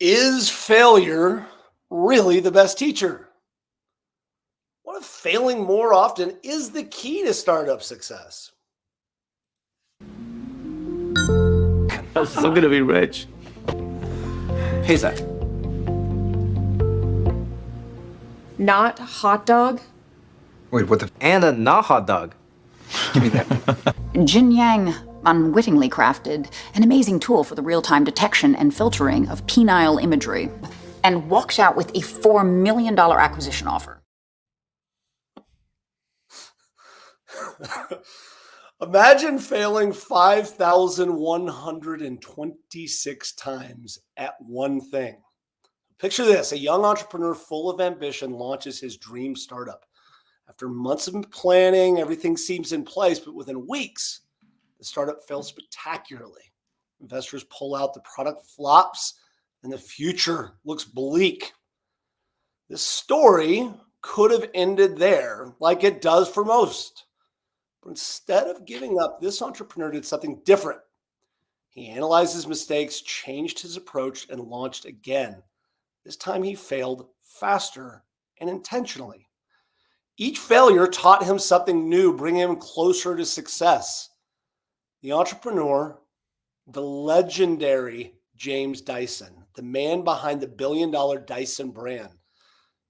Is failure really the best teacher? What if failing more often is the key to startup success? I'm gonna be rich. Hey, Zach. Not hot dog? Wait, what the? And a not hot dog. Give me that. Jin Yang unwittingly crafted an amazing tool for the real-time detection and filtering of penile imagery and walked out with a $4 million acquisition offer. Imagine failing 5,126 times at one thing. Picture this: a young entrepreneur full of ambition launches his dream startup. After months of planning, everything seems in place, but within weeks, the startup fails spectacularly. Investors pull out, the product flops, and the future looks bleak. This story could have ended there, like it does for most. But instead of giving up, this entrepreneur did something different. He analyzed his mistakes, changed his approach, and launched again. This time he failed faster and intentionally. Each failure taught him something new, bringing him closer to success. The entrepreneur, the legendary James Dyson, the man behind the billion-dollar Dyson brand.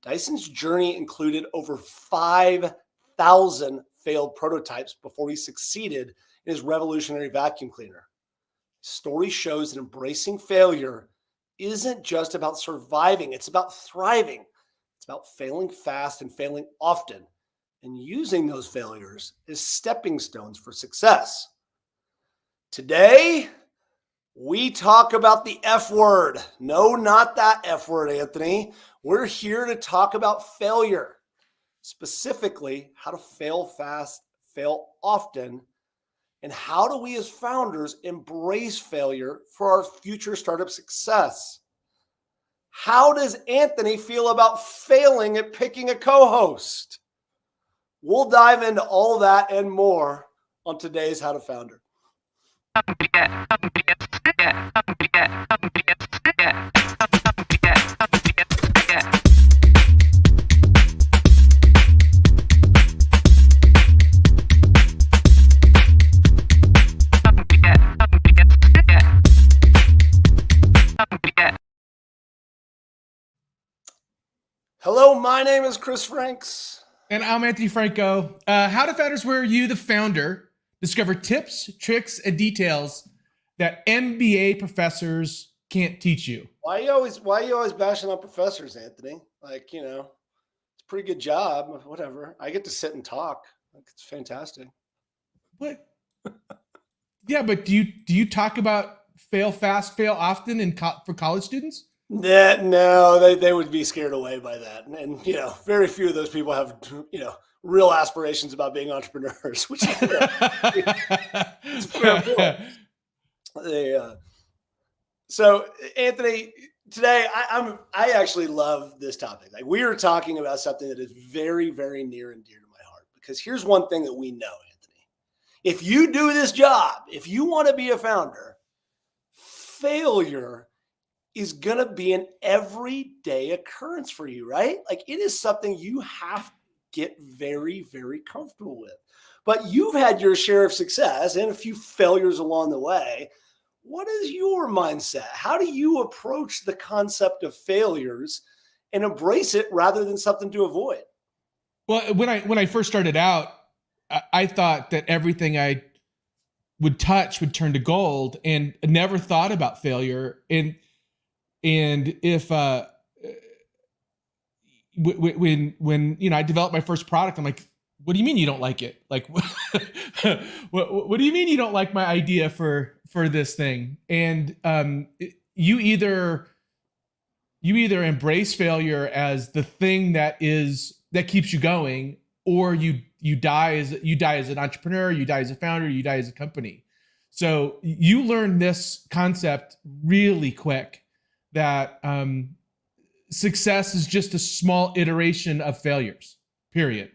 Dyson's journey included over 5,000 failed prototypes before he succeeded in his revolutionary vacuum cleaner. His story shows that embracing failure isn't just about surviving, it's about thriving. It's about failing fast and failing often, and using those failures as stepping stones for success. Today, we talk about the F word. No, not that F word, Anthony. We're here to talk about failure, specifically how to fail fast, fail often, and how do we as founders embrace failure for our future startup success? How does Anthony feel about failing at picking a co-host? We'll dive into all that and more on today's How to Founder. Hello, my name is Chris Franks. And I'm Anthony Franco. How to Founders, where you, the founder, discover tips, tricks, and details that MBA professors can't teach you. Why are you always bashing on professors, Anthony? Like, it's a pretty good job, whatever. I get to sit and talk. Like, it's fantastic. What? Yeah, but do you talk about fail fast, fail often for college students? No, they would be scared away by that. And very few of those people have, real aspirations about being entrepreneurs, which is So Anthony, today I actually love this topic. Like, we are talking about something that is very, very near and dear to my heart, because here's one thing that we know, Anthony. If you do this job, if you want to be a founder, failure is going to be an everyday occurrence for you, right? Like, it is something you have to get very, very comfortable with. But you've had your share of success and a few failures along the way. What is your mindset? How do you approach the concept of failures and embrace it rather than something to avoid? Well, when I first started out, I thought that everything I would touch would turn to gold, and never thought about failure. And if when I developed my first product, I'm like, what do you mean you don't like it? Like, what do you mean you don't like my idea for this thing? And you either embrace failure as the thing that keeps you going, or you die as an entrepreneur, you die as a founder, you die as a company. So you learn this concept really quick, that success is just a small iteration of failures, period.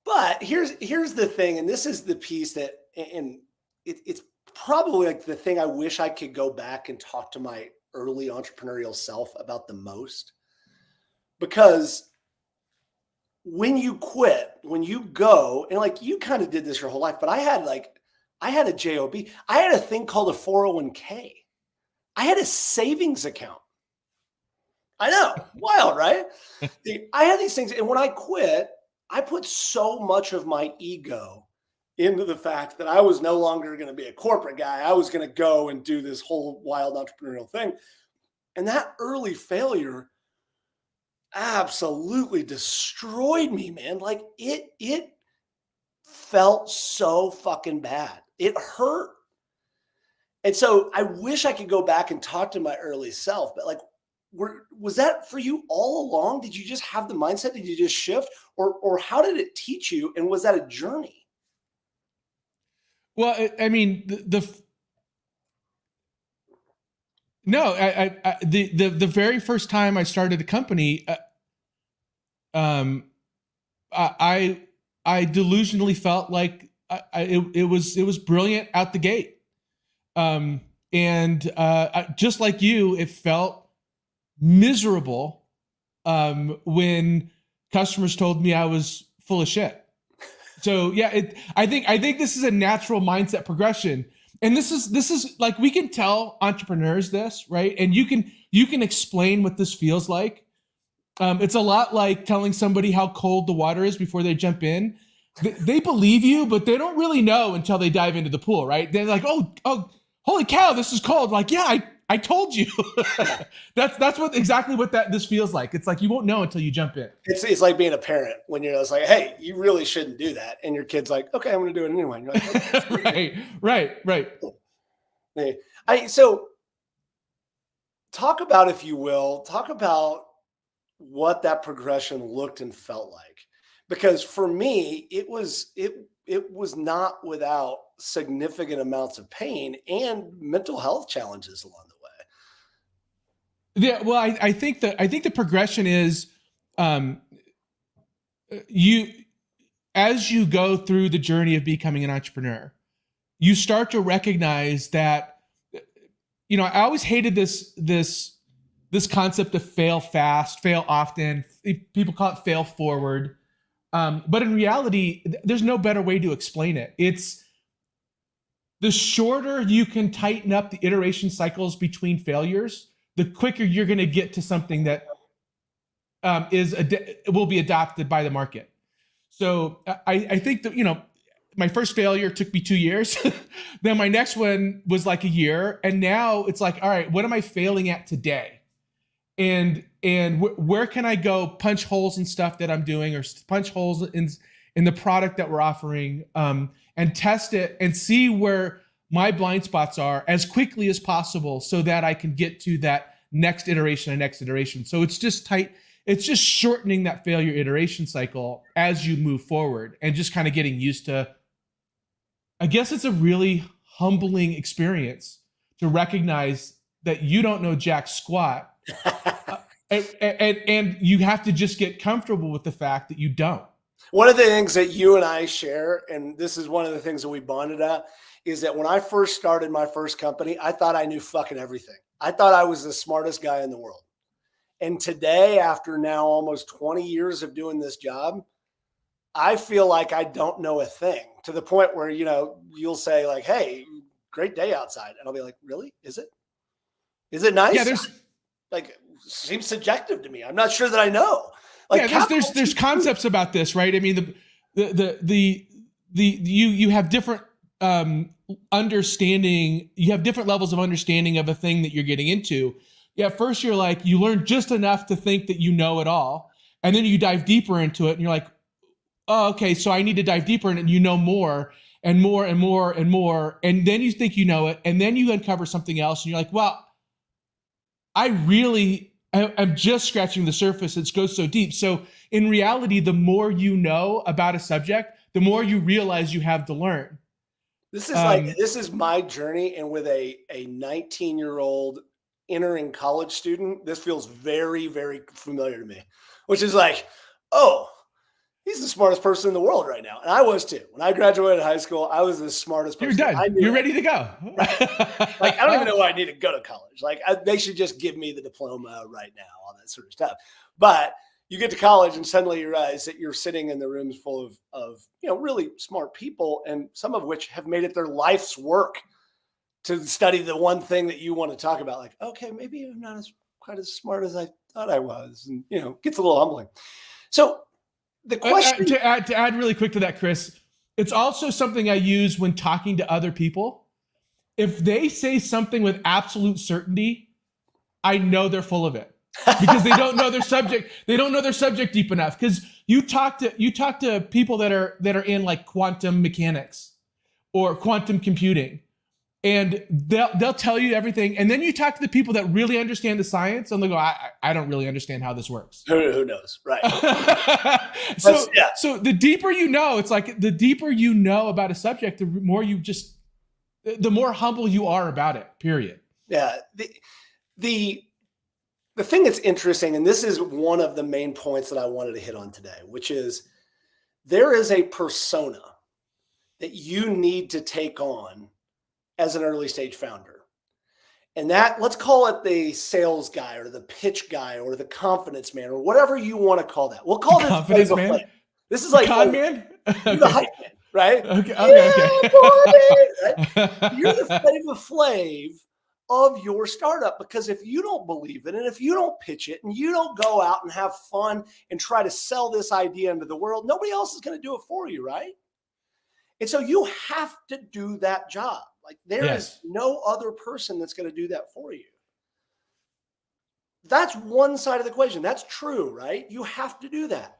But here's the thing, and this is the piece that, and it's probably like the thing I wish I could go back and talk to my early entrepreneurial self about the most, because when you quit, when you go, and like you kind of did this your whole life, but I had a job, I had a thing called a 401k, I had a savings account. I know, wild, right? I had these things, and when I quit, I put so much of my ego into the fact that I was no longer going to be a corporate guy. I was going to go and do this whole wild entrepreneurial thing. And that early failure absolutely destroyed me, man. Like it felt so fucking bad. It hurt. And so I wish I could go back and talk to my early self, but like, was that for you all along? Did you just have the mindset? Did you just shift, or how did it teach you? And was that a journey? Well, I mean, no, the very first time I started a company, I delusionally felt like it was brilliant out the gate, and just like you, it felt miserable when customers told me I was full of shit. So yeah, I think this is a natural mindset progression, and this is like, we can tell entrepreneurs this, right? And you can explain what this feels like. It's a lot like telling somebody how cold the water is before they jump in. They believe you, but they don't really know until they dive into the pool, right? They're like, oh, holy cow, this is cold. Like, yeah, I told you. That's exactly what this feels like. It's like you won't know until you jump in. It's like being a parent when you're just like, hey, you really shouldn't do that, and your kid's like, okay, I'm going to do it anyway. And you're like, right. So talk about, if you will, what that progression looked and felt like, because for me, it was not without significant amounts of pain and mental health challenges along the way. Yeah, well, I think the progression is, as you go through the journey of becoming an entrepreneur, you start to recognize that, I always hated this concept of fail fast, fail often. People call it fail forward. But in reality, there's no better way to explain it. It's the shorter you can tighten up the iteration cycles between failures, the quicker you're going to get to something that will be adopted by the market. So I think that, my first failure took me 2 years. Then my next one was like a year. And now it's like, all right, what am I failing at today? And where can I go punch holes in stuff that I'm doing, or punch holes in the product that we're offering, and test it and see where my blind spots are as quickly as possible, so that I can get to that next iteration and next iteration. So it's just shortening that failure iteration cycle as you move forward, and just kind of getting used to, I guess it's a really humbling experience to recognize that you don't know jack squat. And you have to just get comfortable with the fact that you don't. One of the things that you and I share, and this is one of the things that we bonded at, is that when I first started my first company, I thought I knew fucking everything. I thought I was the smartest guy in the world. And today, after now almost 20 years of doing this job, I feel like I don't know a thing, to the point where, you'll say like, hey, great day outside. And I'll be like, really? Is it nice? Yeah, seems subjective to me. I'm not sure that I know. Like, yeah, there's concepts about this, right? I mean, you have different understanding. You have different levels of understanding of a thing that you're getting into. Yeah, at first you're like, you learn just enough to think that you know it all, and then you dive deeper into it, and you're like, oh, okay, so I need to dive deeper, and you know more and more and more and more, and then you think you know it, and then you uncover something else, and you're like, well, I'm just scratching the surface. It goes so deep. So in reality, the more you know about a subject, the more you realize you have to learn. This is my journey. And with a 19-year-old entering college student, this feels very, very familiar to me, which is like, oh, he's the smartest person in the world right now. And I was too. When I graduated high school, I was the smartest person. You're done. You're ready to go. Like, I don't even know why I need to go to college. Like, they should just give me the diploma right now, all that sort of stuff. But you get to college and suddenly you realize that you're sitting in the rooms full of really smart people, and some of which have made it their life's work to study the one thing that you want to talk about. Like, okay, maybe I'm not quite as smart as I thought I was. And, gets a little humbling. So the question to add really quick to that, Chris, it's also something I use when talking to other people. If they say something with absolute certainty, I know they're full of it because they don't know their subject. They don't know their subject deep enough. Because you talk to people that are in like quantum mechanics or quantum computing, and they'll tell you everything. And then you talk to the people that really understand the science, and they go, I don't really understand how this works. Who knows, right? So the deeper you know, it's like the deeper you know about a subject, the more the more humble you are about it, period. Yeah. The thing that's interesting, and this is one of the main points that I wanted to hit on today, which is there is a persona that you need to take on as an early stage founder. And that, let's call it the sales guy or the pitch guy or the confidence man or whatever you want to call that. We'll call this confidence man. Flame. This is like con man, okay. The hype man, right? Okay. Right? You're the Flavor Flav of your startup, because if you don't believe it and if you don't pitch it and you don't go out and have fun and try to sell this idea into the world, nobody else is going to do it for you, right? And so you have to do that job. Like there is no other person that's going to do that for you. That's one side of the equation. That's true, right? You have to do that.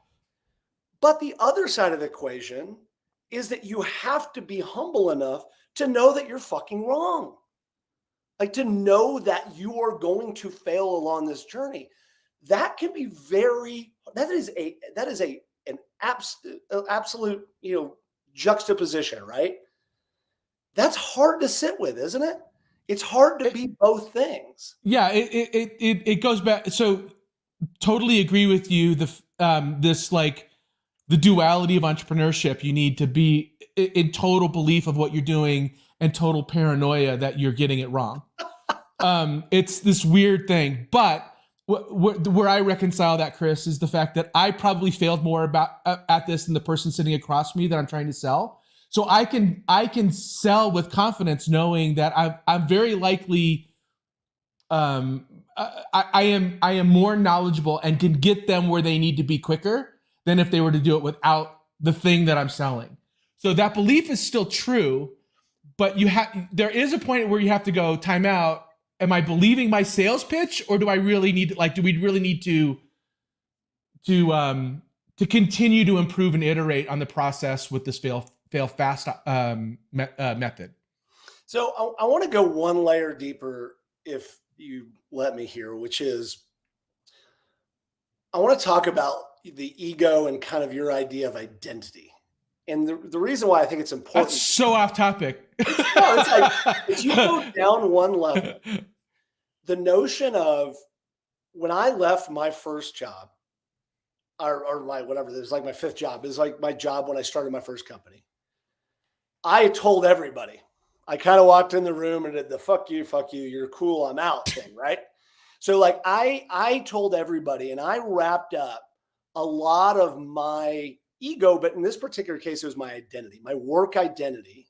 But the other side of the equation is that you have to be humble enough to know that you're fucking wrong. Like to know that you are going to fail along this journey. That can be that is an absolute, juxtaposition, right? That's hard to sit with, isn't it? It's hard to be both things. Yeah, it goes back. So totally agree with you. This like the duality of entrepreneurship. You need to be in total belief of what you're doing and total paranoia that you're getting it wrong. It's this weird thing. But where I reconcile that, Chris, is the fact that I probably failed more at this than the person sitting across me that I'm trying to sell. So I can sell with confidence, knowing that I'm very likely, I am more knowledgeable and can get them where they need to be quicker than if they were to do it without the thing that I'm selling. So that belief is still true, but there is a point where you have to go, time out. Am I believing my sales pitch, or do I really need do we really need to continue to improve and iterate on the process with this fail fast method? So I want to go one layer deeper, if you let me here, which is I want to talk about the ego and kind of your idea of identity. And the reason why I think it's important. That's so off topic. It's like, if you go down one level, the notion of when I left my first job or my whatever, it was like my fifth job. It was like my job when I started my first company. I told everybody. I kind of walked in the room and did the fuck you, you're cool, I'm out thing, right? So like I told everybody, and I wrapped up a lot of my ego, but in this particular case, it was my identity, my work identity,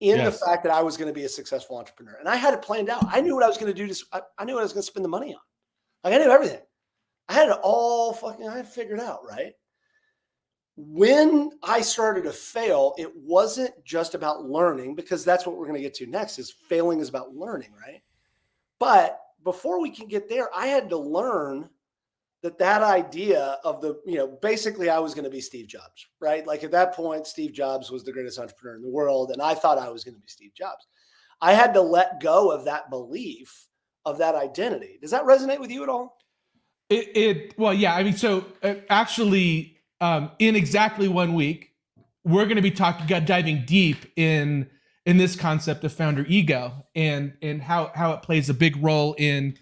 in the fact that I was going to be a successful entrepreneur. And I had it planned out. I knew what I was going to do. I knew what I was going to spend the money on. Like I knew everything. I had it all figured out, right? When I started to fail, it wasn't just about learning, because that's what we're going to get to next, is failing is about learning, right? But before we can get there, I had to learn that idea of basically I was going to be Steve Jobs, right? Like at that point, Steve Jobs was the greatest entrepreneur in the world. And I thought I was going to be Steve Jobs. I had to let go of that belief, of that identity. Does that resonate with you at all? Well, yeah. I mean, so actually, in exactly 1 week, we're going to be diving deep in this concept of founder ego and how it plays a big role in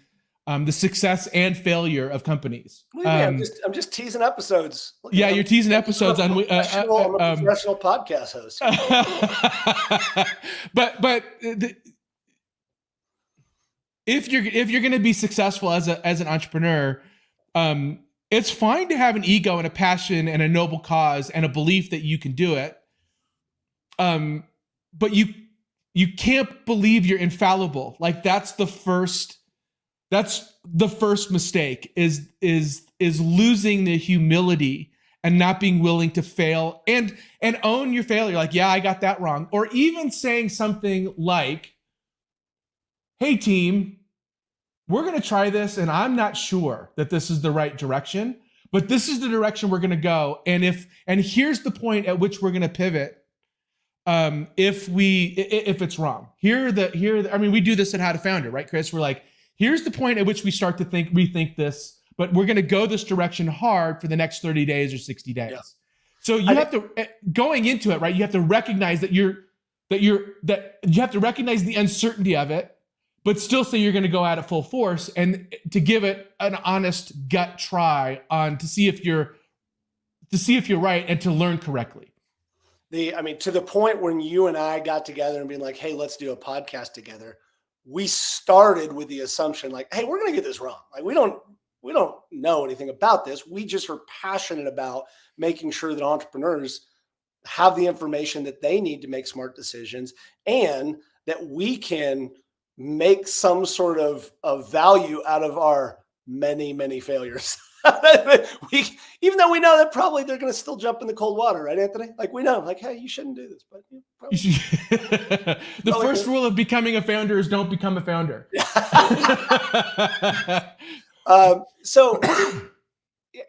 the success and failure of companies. What do you mean? I'm just teasing episodes. Yeah, you're teasing episodes on. I'm a professional podcast host. If you're going to be successful as an entrepreneur, it's fine to have an ego and a passion and a noble cause and a belief that you can do it. But you can't believe you're infallible. Like that's the first mistake is losing the humility and not being willing to fail and own your failure. Like, yeah, I got that wrong. Or even saying something like, hey team, we're going to try this and I'm not sure that this is the right direction, but this is the direction we're going to go. And here's the point at which we're going to pivot. If it's wrong, I mean, we do this at How to Founder, right, Chris? We're like, here's the point at which we start to rethink this, but we're going to go this direction hard for the next 30 days or 60 days. Yeah. So you have to, going into it, right, you have to recognize that you have to recognize the uncertainty of it, but still say you're going to go at it full force and to give it an honest gut try to see if you're right and to learn correctly. To the point when you and I got together and being like, hey, let's do a podcast together. We started with the assumption like, hey, we're going to get this wrong. Like we don't know anything about this. We just are passionate about making sure that entrepreneurs have the information that they need to make smart decisions and that we can make some sort of value out of our many, many failures. Even though we know that probably they're going to still jump in the cold water, right, Anthony? Like we know, like, hey, you shouldn't do this, but the first rule of becoming a founder is don't become a founder. So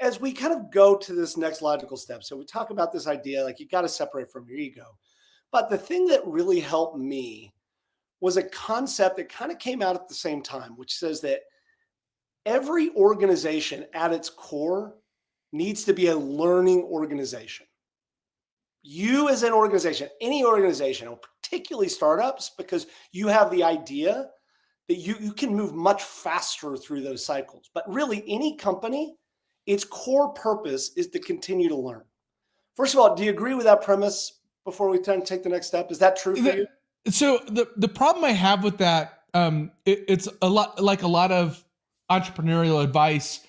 as we kind of go to this next logical step, so we talk about this idea, like you got to separate from your ego. But the thing that really helped me was a concept that kind of came out at the same time, which says that every organization at its core needs to be a learning organization. You as an organization, any organization, particularly startups, because you have the idea that you can move much faster through those cycles. But really any company, its core purpose is to continue to learn. First of all, do you agree with that premise before we take the next step? Is that true for you? So the problem I have with that, it's a lot like a lot of entrepreneurial advice.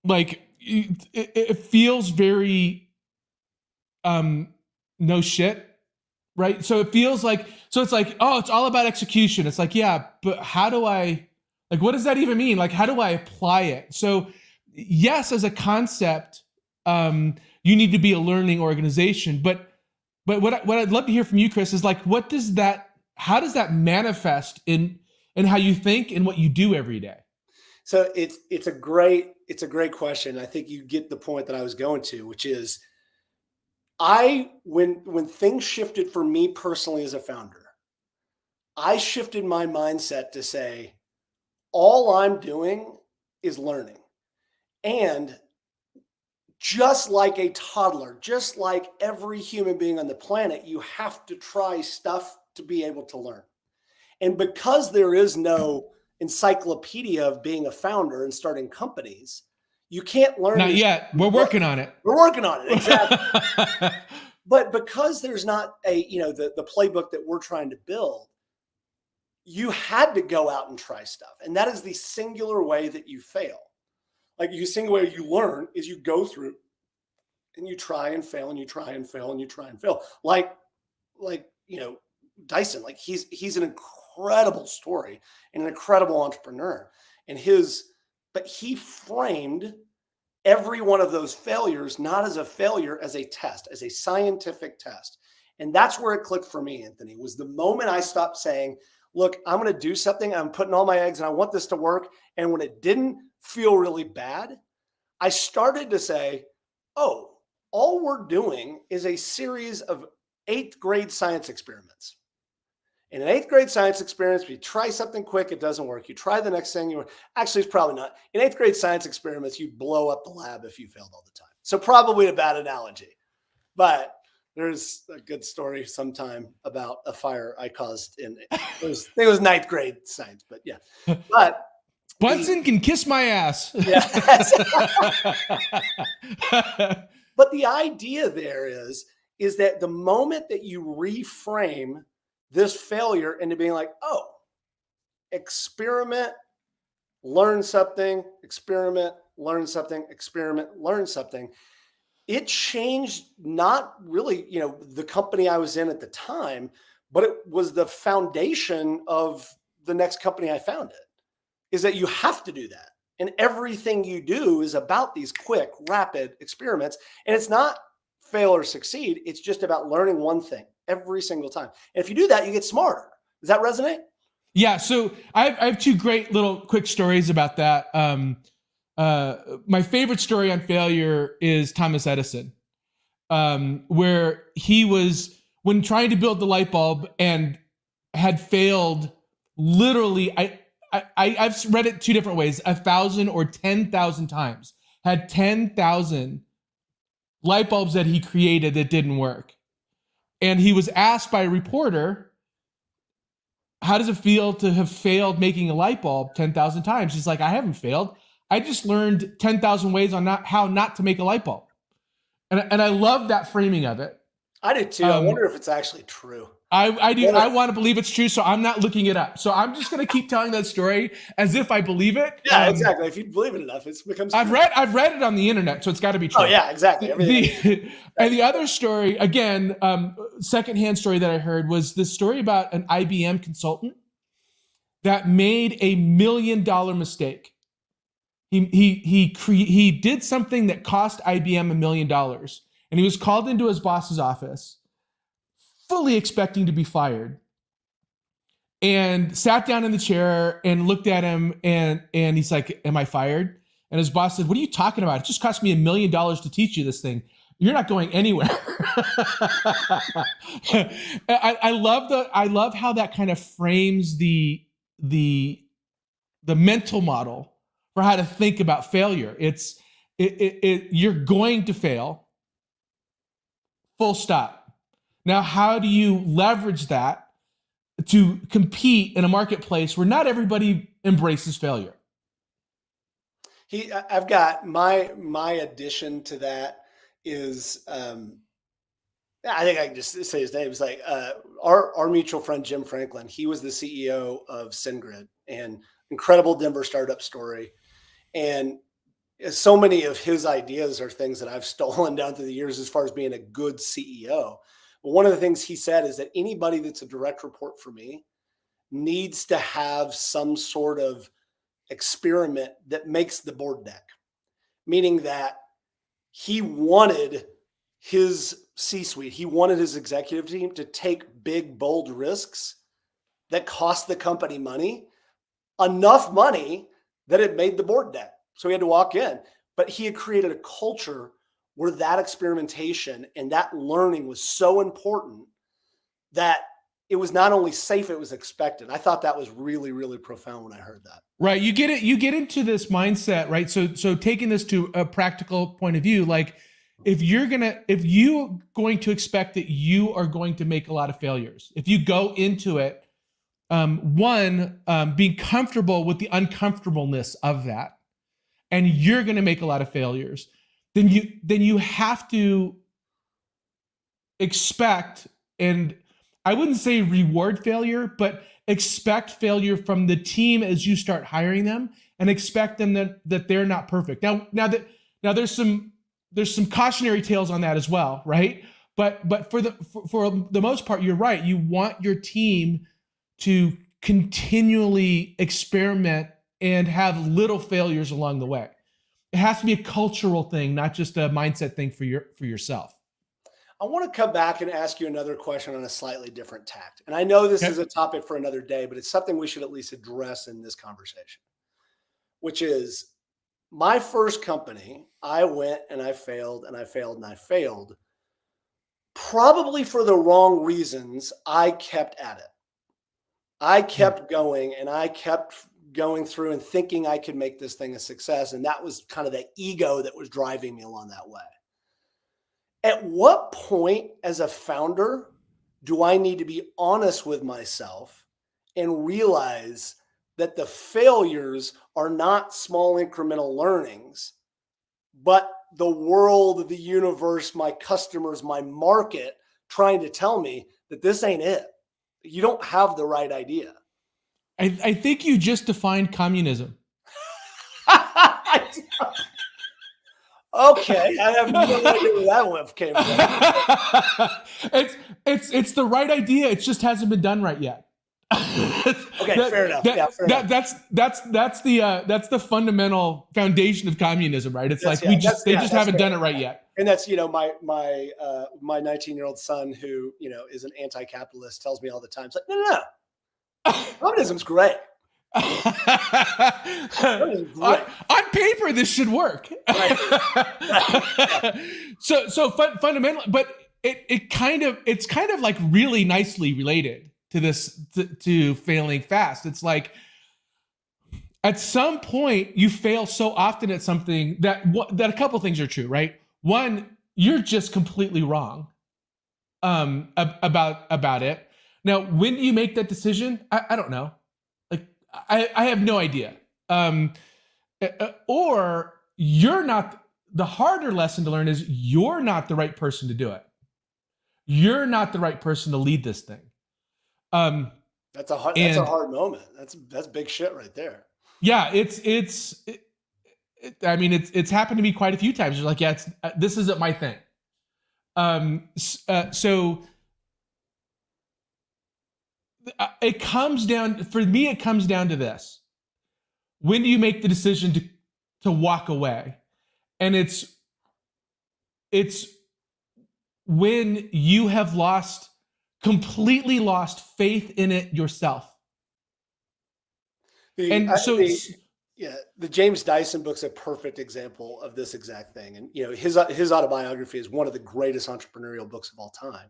Like it feels very no shit, right? So it feels like it's like, oh, it's all about execution. It's like, yeah, but how do I, like, what does that even mean? Like, how do I apply it? So yes, as a concept, you need to be a learning organization, but what I'd love to hear from you, Chris, is like, how does that manifest in how you think and what you do every day? So it's a great question. I think you get the point that I was going to, which is when things shifted for me personally as a founder, I shifted my mindset to say, all I'm doing is learning. And just like a toddler, just like every human being on the planet, you have to try stuff to be able to learn. And because there is no encyclopedia of being a founder and starting companies, you can't learn. Not yet. We're working on it. We're working on it. Exactly. But because there's not the playbook that we're trying to build, you had to go out and try stuff. And that is the singular way that you fail. Like the single way you learn is you go through and you try and fail and you try and fail and you try and fail. Like Dyson, like he's an incredible story and an incredible entrepreneur. But he framed every one of those failures not as a failure, as a test, as a scientific test. And that's where it clicked for me, Anthony, was the moment I stopped saying, look, I'm going to do something. I'm putting all my eggs and I want this to work. And when it didn't feel really bad, I started to say, oh, all we're doing is a series of 8th grade science experiments. In an 8th grade science experiment, you try something quick, it doesn't work. You try the next thing, actually, it's probably not. In 8th grade science experiments, you blow up the lab if you failed all the time. So probably a bad analogy. But there's a good story sometime about a fire I caused I think it was 9th grade science, but yeah. But Bunsen can kiss my ass. Yes. But the idea there is that the moment that you reframe this failure into being like, oh, experiment, learn something, experiment, learn something, experiment, learn something. It changed not really, the company I was in at the time, but it was the foundation of the next company I founded, is that you have to do that. And everything you do is about these quick, rapid experiments. And it's not fail or succeed. It's just about learning one thing every single time. And if you do that, you get smarter. Does that resonate? Yeah. So I have two great little quick stories about that. My favorite story on failure is Thomas Edison, where he was, when trying to build the light bulb and had failed literally, I've read it two different ways, 1,000 or 10,000 times, had 10,000 light bulbs that he created that didn't work. And he was asked by a reporter, how does it feel to have failed making a light bulb 10,000 times? He's like, I haven't failed. I just learned 10,000 ways on how not to make a light bulb. And I love that framing of it. I do too. I wonder if it's actually true. I do. I want to believe it's true, so I'm not looking it up. So I'm just going to keep telling that story as if I believe it. Yeah, exactly. If you believe it enough, it becomes true. I've read it on the internet, so it's got to be true. Oh yeah, exactly. And the other story, again, secondhand story that I heard was this story about an IBM consultant that made $1 million mistake. He did something that cost IBM $1 million, and he was called into his boss's office, fully expecting to be fired, and sat down in the chair and looked at him, and he's like, am I fired? And his boss said, what are you talking about? It just cost me $1 million to teach you this thing. You're not going anywhere. I love how that kind of frames the mental model for how to think about failure. You're going to fail, full stop. Now, how do you leverage that to compete in a marketplace where not everybody embraces failure? I've got my addition to that is, I think I can just say his name. It was like our mutual friend, Jim Franklin. He was the CEO of SendGrid, and incredible Denver startup story. And so many of his ideas are things that I've stolen down through the years as far as being a good CEO. But one of the things he said is that anybody that's a direct report for me needs to have some sort of experiment that makes the board deck, meaning that he wanted his C-suite, he wanted his executive team to take big, bold risks that cost the company money, enough money that it made the board deck. So he had to walk in, but he had created a culture where that experimentation and that learning was so important that it was not only safe, it was expected. I thought that was really, really profound when I heard that. Right. You get it. You get into this mindset, right? So taking this to a practical point of view, like if you're going to expect that you are going to make a lot of failures, if you go into it, being comfortable with the uncomfortableness of that, and you're going to make a lot of failures, then you have to expect, and I wouldn't say reward failure, but expect failure from the team as you start hiring them, and expect them that they're not perfect. Now there's some cautionary tales on that as well, right? But for the most part, you're right. You want your team to continually experiment and have little failures along the way. It has to be a cultural thing, not just a mindset thing for yourself. I want to come back and ask you another question on a slightly different tact. And I know this is a topic for another day, but it's something we should at least address in this conversation, which is my first company. I went and I failed and I failed and I failed, probably for the wrong reasons. I kept at it. I kept going and I kept going through and thinking I could make this thing a success. And that was kind of the ego that was driving me along that way. At what point as a founder do I need to be honest with myself and realize that the failures are not small incremental learnings, but the world, the universe, my customers, my market trying to tell me that this ain't it. You don't have the right idea. I think you just defined communism. Okay, I have no idea where that one came from. It's the right idea. It just hasn't been done right yet. Okay, fair enough. Fair enough. That's the fundamental foundation of communism, right? It's like they just haven't done it right yet. And that's, my 19-year-old son who, is an anti-capitalist tells me all the time. It's like, no. Communism's great. On paper, this should work. Right. So fundamentally, but it's kind of like really nicely related to this, to failing fast. It's like at some point you fail so often at something that a couple of things are true, right? One, you're just completely wrong about it. Now, when do you make that decision? I don't know. Like, I have no idea. Or you're not, the harder lesson to learn is you're not the right person to do it. You're not the right person to lead this thing. That's a hard moment. That's big shit right there. Yeah, it's happened to me quite a few times. You're like, yeah, this isn't my thing. So it comes down, for me, it comes down to this. When do you make the decision to walk away? And it's when you have completely lost faith in it yourself. The James Dyson book's a perfect example of this exact thing. And, his autobiography is one of the greatest entrepreneurial books of all time.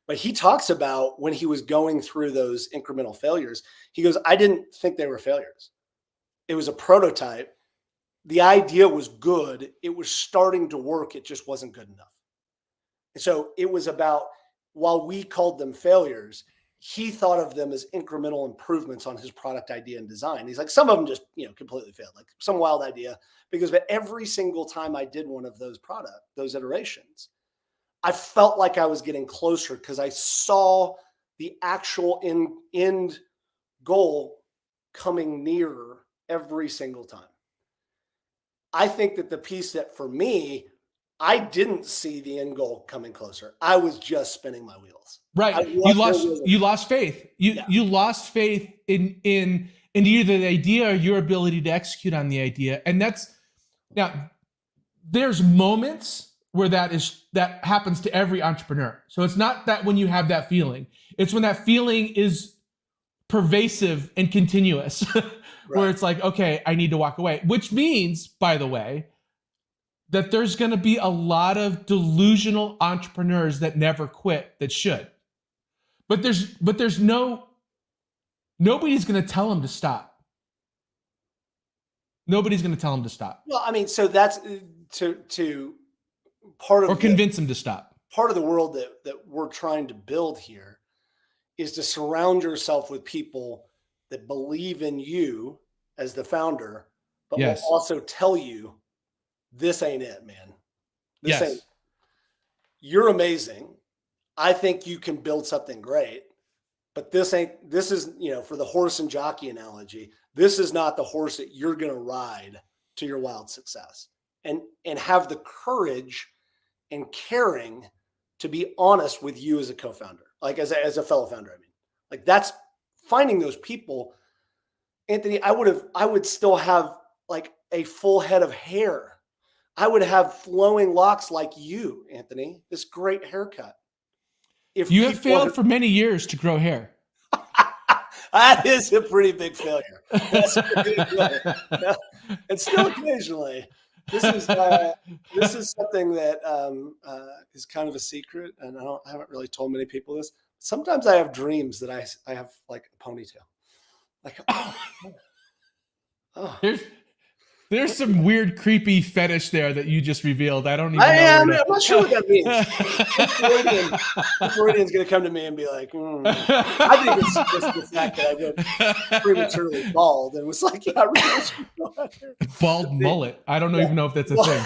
But he talks about when he was going through those incremental failures, he goes, I didn't think they were failures. It was a prototype. The idea was good. It was starting to work. It just wasn't good enough. And so it was about, while we called them failures, he thought of them as incremental improvements on his product idea and design. He's like, some of them just, completely failed, like some wild idea, but every single time I did one of those iterations, I felt like I was getting closer because I saw the actual end goal coming nearer every single time. I think that the piece that for me, I didn't see the end goal coming closer. I was just spinning my wheels. Right. You lost faith. You lost faith in either the idea or your ability to execute on the idea. And now there's moments where that happens to every entrepreneur. So it's not that when you have that feeling, it's when that feeling is pervasive and continuous, where it's like, okay, I need to walk away, which means, by the way, that there's going to be a lot of delusional entrepreneurs that never quit that should. But nobody's going to tell them to stop. Nobody's going to tell them to stop. Well, I mean, so that's to part of, or convince them to stop. Part of the world that we're trying to build here is to surround yourself with people that believe in you as the founder, but will also tell you, this ain't it, man. This ain't. You're amazing. I think you can build something great, but this is, for the horse and jockey analogy, this is not the horse that you're going to ride to your wild success. And have the courage and caring to be honest with you as a co-founder, like as a fellow founder. I mean, like, that's finding those people. Anthony, I would still have like a full head of hair. I would have flowing locks like you, Anthony, this great haircut. If you have failed for many years to grow hair. That is a pretty big failure. That's a pretty big failure. And still occasionally, this is something that is kind of a secret, and I haven't really told many people this. Sometimes I have dreams that I have like a ponytail. Like, oh. There's some weird, creepy fetish there that you just revealed. I don't even know. I'm not sure what that means. Freudian's going to come to me and be like, I think it's just the fact that I went prematurely bald and was like, yeah, I really should go out there. Bald mullet. I don't even know if that's a thing.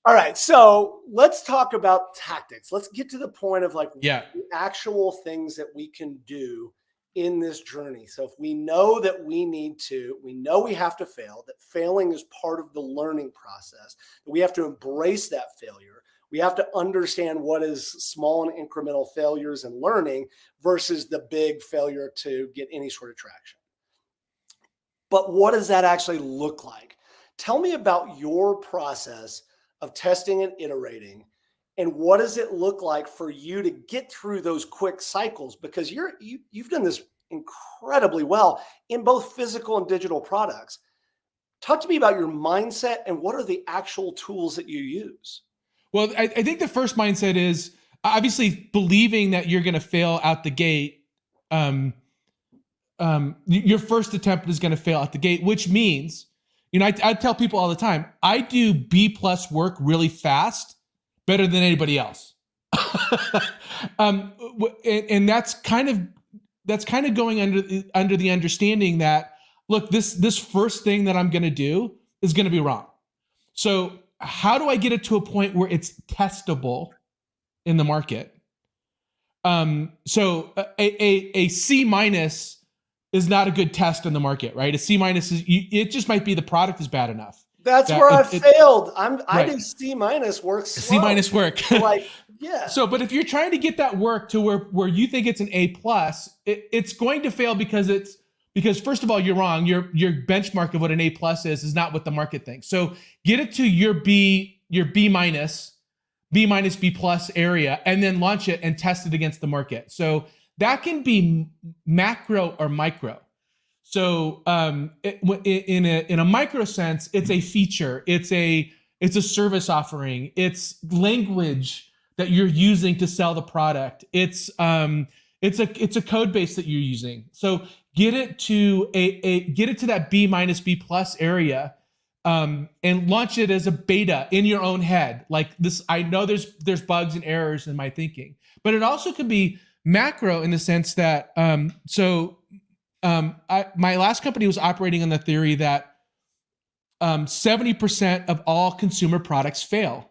All right, so let's talk about tactics. Let's get to the point of like the actual things that we can do in this journey. So if we know that we know we have to fail, that failing is part of the learning process, we have to embrace that failure. We have to understand what is small and incremental failures and learning versus the big failure to get any sort of traction. But what does that actually look like? Tell me about your process of testing and iterating, and what does it look like for you to get through those quick cycles? Because you've done this incredibly well in both physical and digital products. Talk to me about your mindset and what are the actual tools that you use? Well, I think the first mindset is obviously believing that you're going to fail out the gate. Your first attempt is going to fail out the gate, which means, I tell people all the time, I do B+ work really fast, better than anybody else. And that's kind of going under the understanding that, look, this first thing that I'm going to do is going to be wrong. So how do I get it to a point where it's testable in the market? So a C- is not a good test in the market, right? A C- is, it just might be the product is bad enough. That's where I failed. I think C- works slow. C- work. Like, yeah. So, but if you're trying to get that work to where you think it's an A+, it's going to fail because first of all, you're wrong. Your benchmark of what an A+ is not what the market thinks. So get it to your B-, B-, B+ area, and then launch it and test it against the market. So that can be macro or micro. So in a micro sense, it's a feature, it's a service offering, it's language that you're using to sell the product. It's a code base that you're using. So get it to that B-, B+ area, and launch it as a beta in your own head. Like this, I know there's bugs and errors in my thinking, but it also could be macro in the sense that my last company was operating on the theory that 70% of all consumer products fail.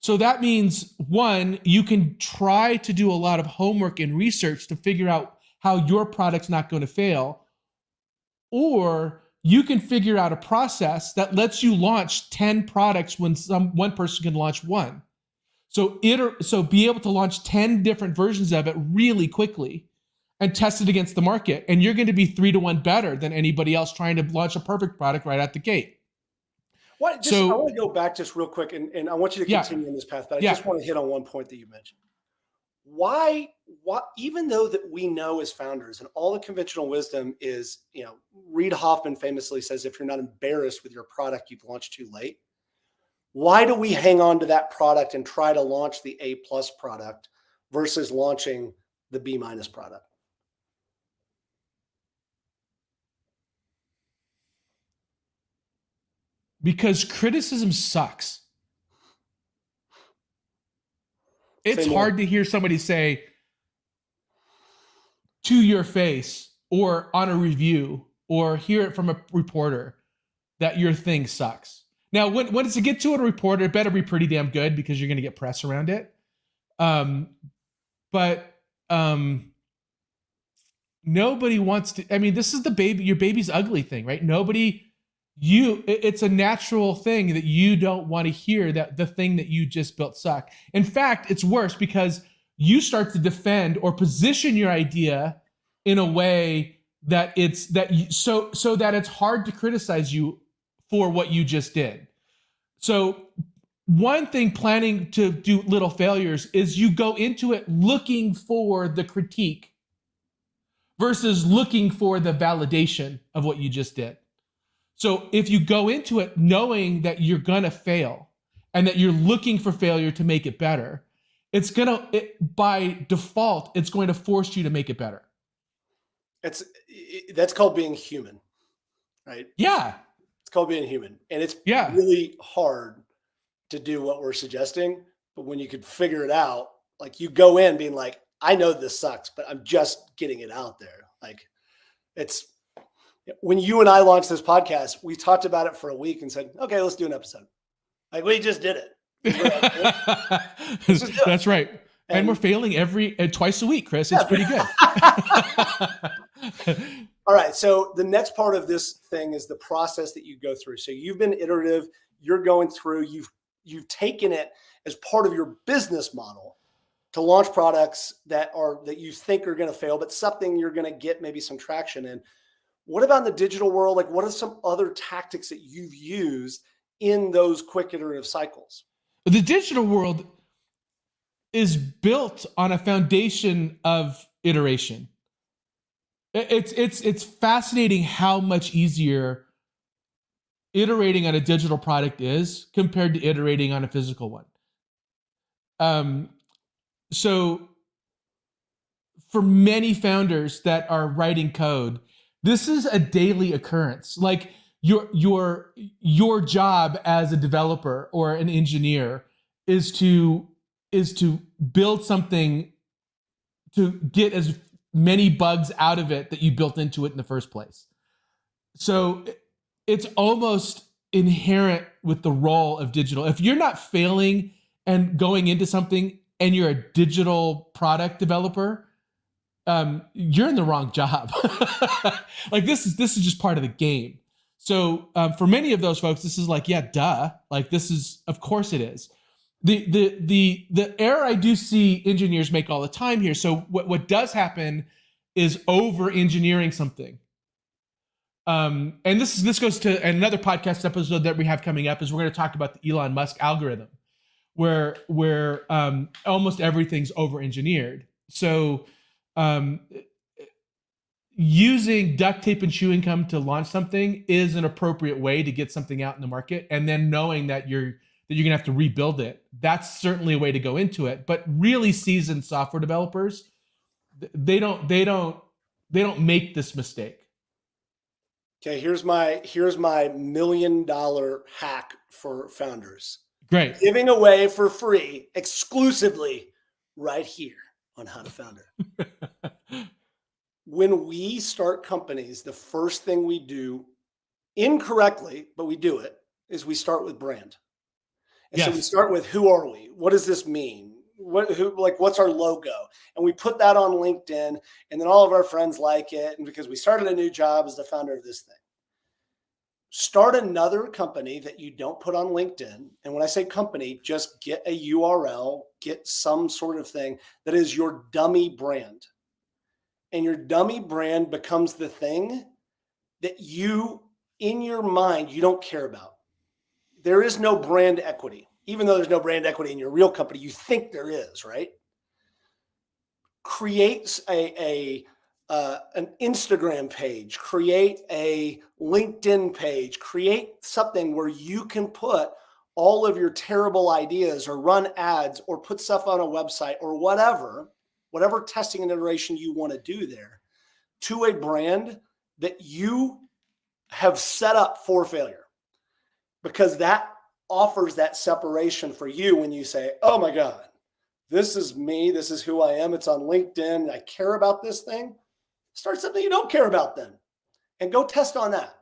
So that means, one, you can try to do a lot of homework and research to figure out how your product's not going to fail, or you can figure out a process that lets you launch 10 products when one person can launch one. So be able to launch 10 different versions of it really quickly and test it against the market. And you're going to be 3-to-1 better than anybody else trying to launch a perfect product right out the gate. I want to go back just real quick, and I want you to continue on this path, but I just want to hit on one point that you mentioned. Why, even though that we know as founders and all the conventional wisdom is, Reid Hoffman famously says, if you're not embarrassed with your product, you've launched too late. Why do we hang on to that product and try to launch the A+ product versus launching the B- product? Because criticism sucks. It's hard to hear somebody say to your face or on a review or hear it from a reporter that your thing sucks. Now, when it's to get to a reporter, it better be pretty damn good because you're going to get press around it. But nobody wants to. I mean, this is your baby's ugly thing, right? It's a natural thing that you don't want to hear that the thing that you just built suck. In fact, it's worse because you start to defend or position your idea in a way that so that it's hard to criticize you for what you just did. So one thing planning to do little failures is you go into it looking for the critique versus looking for the validation of what you just did. So if you go into it knowing that you're going to fail and that you're looking for failure to make it better, by default, it's going to force you to make it better. That's called being human, right? Yeah. It's called being human. And it's Yeah. really hard to do what we're suggesting. But when you could figure it out, like you go in being like, I know this sucks, but I'm just getting it out there. Like it's when you and I launched this podcast, we talked about it for a week and said, okay, let's do an episode. Like we just did it. That's right. And we're failing twice a week, Chris. It's pretty good. All right. So the next part of this thing is the process that you go through. So you've been iterative. You're going through. You've taken it as part of your business model to launch products that you think are going to fail, but something you're going to get maybe some traction in. What about in the digital world? Like, what are some other tactics that you've used in those quick iterative cycles? The digital world is built on a foundation of iteration. It's fascinating how much easier iterating on a digital product is compared to iterating on a physical one. So for many founders that are writing code, this is a daily occurrence. Like your job as a developer or an engineer is to build something to get as many bugs out of it that you built into it in the first place. So it's almost inherent with the role of digital. If you're not failing and going into something and you're a digital product developer, you're in the wrong job. Like this is just part of the game. So for many of those folks, this is like, yeah, duh. Like this is, of course it is. The error I do see engineers make all the time here. So what does happen is over engineering something. And this goes to another podcast episode that we have coming up is we're going to talk about the Elon Musk algorithm where almost everything's over engineered. So using duct tape and chewing gum to launch something is an appropriate way to get something out in the market. And then knowing that you're gonna have to rebuild it. That's certainly a way to go into it. But really seasoned software developers, they don't make this mistake. Okay, here's my $1 million hack for founders. Great. Giving away for free exclusively right here on How to Founder. When we start companies, the first thing we do incorrectly, but we do it, is we start with brand. And yes. So we start with who are we? What does this mean? What's our logo? And we put that on LinkedIn, and then all of our friends like it. And because we started a new job as the founder of this thing. Start another company that you don't put on LinkedIn. And when I say company, just get a URL, get some sort of thing that is your dummy brand. And your dummy brand becomes the thing that you, in your mind, you don't care about. There is no brand equity. Even though there's no brand equity in your real company, you think there is, right? Create an Instagram page, create a LinkedIn page, create something where you can put all of your terrible ideas or run ads or put stuff on a website or whatever testing and iteration you want to do there to a brand that you have set up for failure. Because that offers that separation for you when you say, oh my God, this is me. This is who I am. It's on LinkedIn. I care about this thing. Start something you don't care about then and go test on that.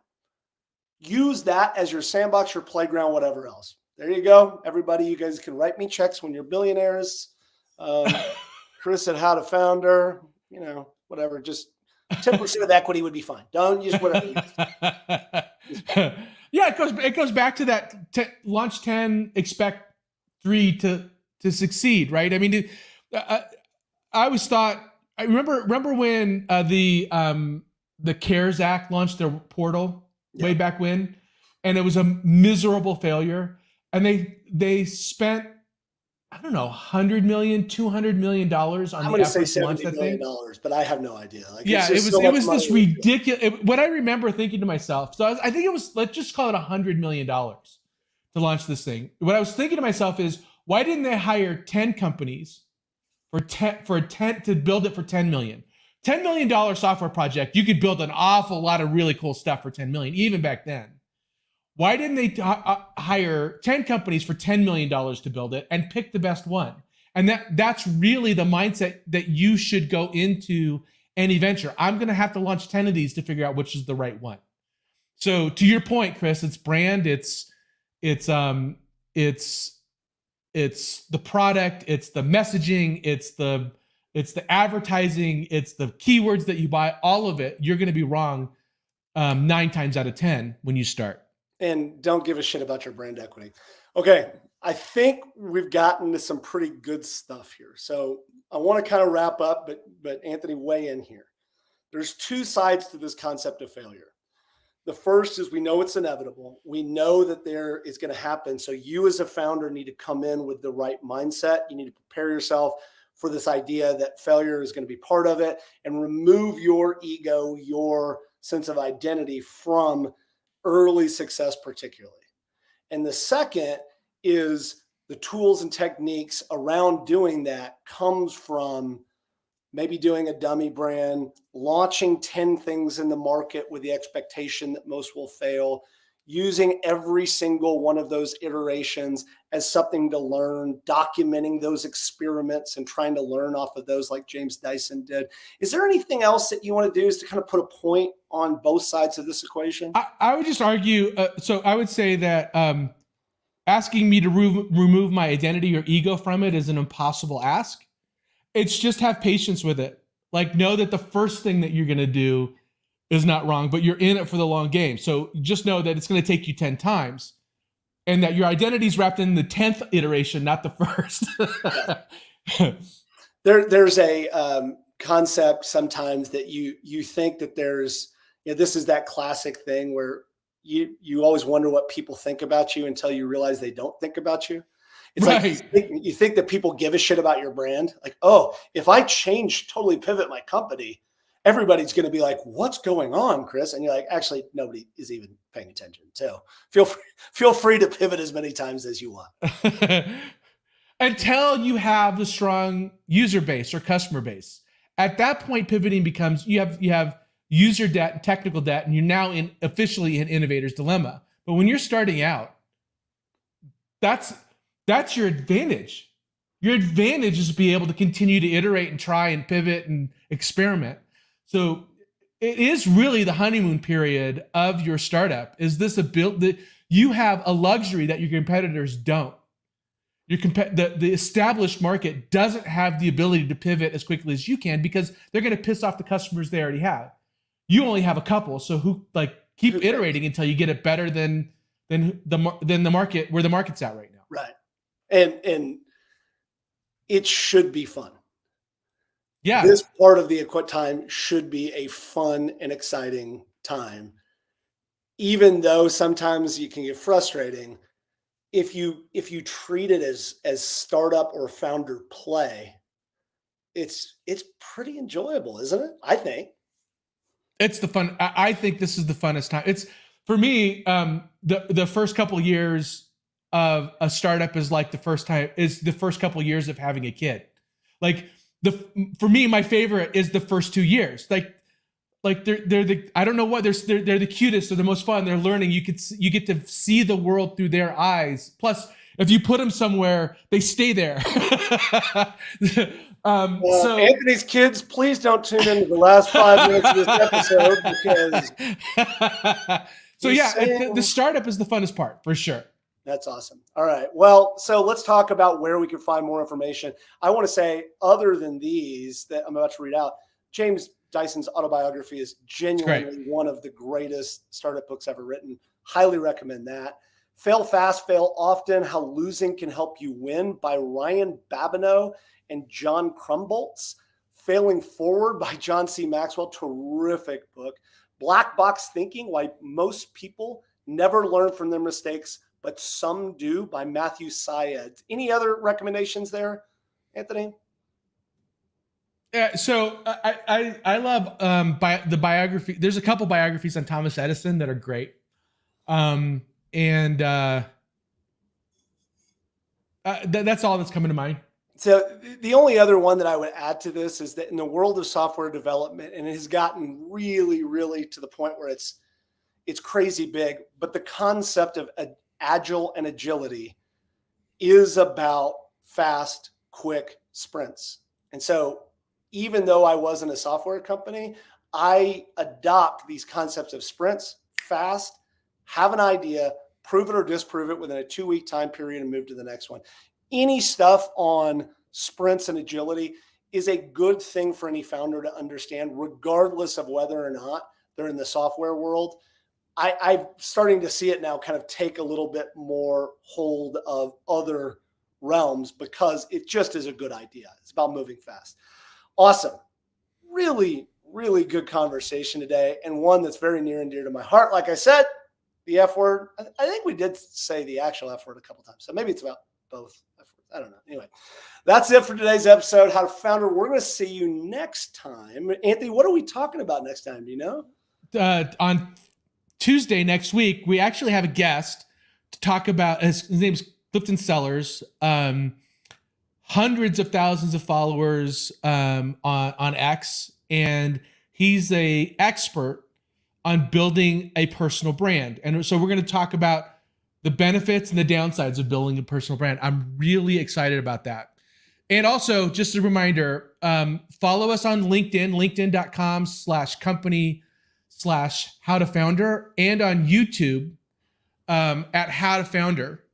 Use that as your sandbox, your playground, whatever else. There you go. Everybody, you guys can write me checks when you're billionaires. Chris at How to Founder, whatever. Just 10% of equity would be fine. Don't use whatever. Yeah, it goes back to that launch 10, expect 3 to succeed, right? I mean, I always thought. I remember when the CARES Act launched their portal way back when, and it was a miserable failure. And they spent, I don't know, $100 million, $200 million on the effort to launch that thing. But I have no idea. Yeah, it was this ridiculous. What I remember thinking to myself, so I think it was, let's just call it $100 million to launch this thing. What I was thinking to myself is, why didn't they hire 10 companies to build it for 10 million, $10 million software project, you could build an awful lot of really cool stuff for 10 million, even back then. Why didn't they hire 10 companies for $10 million to build it and pick the best one? And that's really the mindset that you should go into any venture. I'm going to have to launch 10 of these to figure out which is the right one. So to your point, Chris, it's brand, it's the product, it's the messaging, it's the advertising, it's the keywords that you buy, all of it. You're going to be wrong 9 times out of 10 when you start. And don't give a shit about your brand equity. Okay, I think we've gotten to some pretty good stuff here. So I want to kind of wrap up, but Anthony, weigh in here. There's 2 sides to this concept of failure. The first is we know it's inevitable. We know that there is going to happen. So you as a founder need to come in with the right mindset. You need to prepare yourself for this idea that failure is going to be part of it, and remove your ego, your sense of identity from early success particularly. And the second is the tools and techniques around doing that comes from maybe doing a dummy brand, launching 10 things in the market with the expectation that most will fail, using every single one of those iterations as something to learn, documenting those experiments and trying to learn off of those like James Dyson did. Is there anything else that you want to do is to kind of put a point on both sides of this equation? I would just argue, so I would say that asking me to remove my identity or ego from it is an impossible ask. It's just have patience with it. Like, know that the first thing that you're going to do is not wrong, but you're in it for the long game. So just know that it's going to take you 10 times and that your identity is wrapped in the 10th iteration, not the first. There's a concept sometimes that you think that there's, this is that classic thing where you always wonder what people think about you until you realize they don't think about you. It's right. Like you think that people give a shit about your brand. Like, oh, if I totally pivot my company, everybody's going to be like, what's going on, Chris? And you're like, actually, nobody is even paying attention. So feel free to pivot as many times as you want. Until you have the strong user base or customer base. At that point, pivoting becomes, you have user debt and technical debt, and you're now officially in innovator's dilemma. But when you're starting out, that's your advantage. Your advantage is to be able to continue to iterate and try and pivot and experiment. So it is really the honeymoon period of your startup. Is this that you have a luxury that your competitors don't? The established market doesn't have the ability to pivot as quickly as you can because they're going to piss off the customers they already have. You only have a couple, so keep iterating until you get it better than the market where the market's at right now. Right, and it should be fun. Yeah, this part of the time should be a fun and exciting time, even though sometimes you can get frustrating. If you treat it as startup or founder play, it's pretty enjoyable, isn't it? I think it's the fun. I think this is the funnest time. It's for me. The first couple of years of a startup is like the first couple of years of having a kid. Like for me, my favorite is the first 2 years. Like they're the, I don't know what, they're the cutest, they're the most fun, they're learning. You get to see the world through their eyes. Plus, if you put them somewhere, they stay there. So Anthony's kids, please don't tune into the last 5 minutes of this episode because. So yeah, the startup is the funnest part for sure. That's awesome. All right. Well, so let's talk about where we can find more information. I want to say, other than these that I'm about to read out, James Dyson's autobiography is genuinely one of the greatest startup books ever written. Highly recommend that. Fail Fast, Fail Often, How Losing Can Help You Win by Ryan Babineau and John Krumboltz. Failing Forward by John C. Maxwell. Terrific book. Black Box Thinking, Why Most People Never Learn from Their Mistakes, but Some Do by Matthew Syed. Any other recommendations there, Anthony? Yeah, so I love the biography. There's a couple biographies on Thomas Edison that are great, that's all that's coming to mind. So the only other one that I would add to this is that in the world of software development, and it has gotten really, really to the point where it's crazy big, but the concept of agile and agility is about fast, quick sprints. And so even though I wasn't a software company, I adopt these concepts of sprints, fast, have an idea, prove it or disprove it within a 2-week time period and move to the next one. Any stuff on sprints and agility is a good thing for any founder to understand, regardless of whether or not they're in the software world. I'm starting to see it now kind of take a little bit more hold of other realms because it just is a good idea. It's about moving fast. Awesome. Really, really good conversation today, and one that's very near and dear to my heart. Like I said, the F word, I think we did say the actual F word a couple times, so maybe it's about both F words. I don't know. Anyway, that's it for today's episode, How to Founder. We're going to see you next time. Anthony, what are we talking about next time? Do you know? On Tuesday next week, we actually have a guest to talk about. His name's Clifton Sellers. Hundreds of thousands of followers on X, and he's a expert on building a personal brand. And so we're going to talk about the benefits and the downsides of building a personal brand. I'm really excited about that. And also, just a reminder, follow us on LinkedIn, linkedin.com/company/howtofounder, and on YouTube at How to Founder.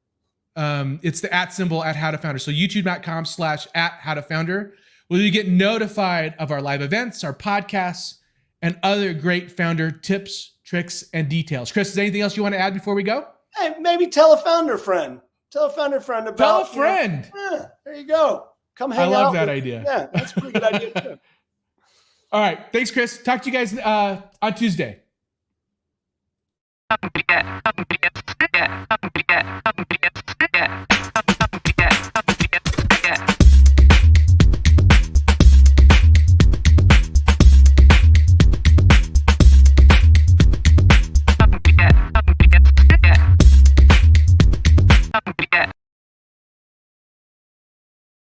It's the @ symbol at How to Founder. So youtube.com/@howtofounder, where you get notified of our live events, our podcasts, and other great founder tips, tricks, and details. Chris, is there anything else you want to add before we go? Hey, maybe tell a founder friend. Tell a founder friend about. Tell a friend. Yeah, there you go. Come hang out. I love that idea. Yeah, that's a pretty good idea too. All right. Thanks, Chris. Talk to you guys on Tuesday.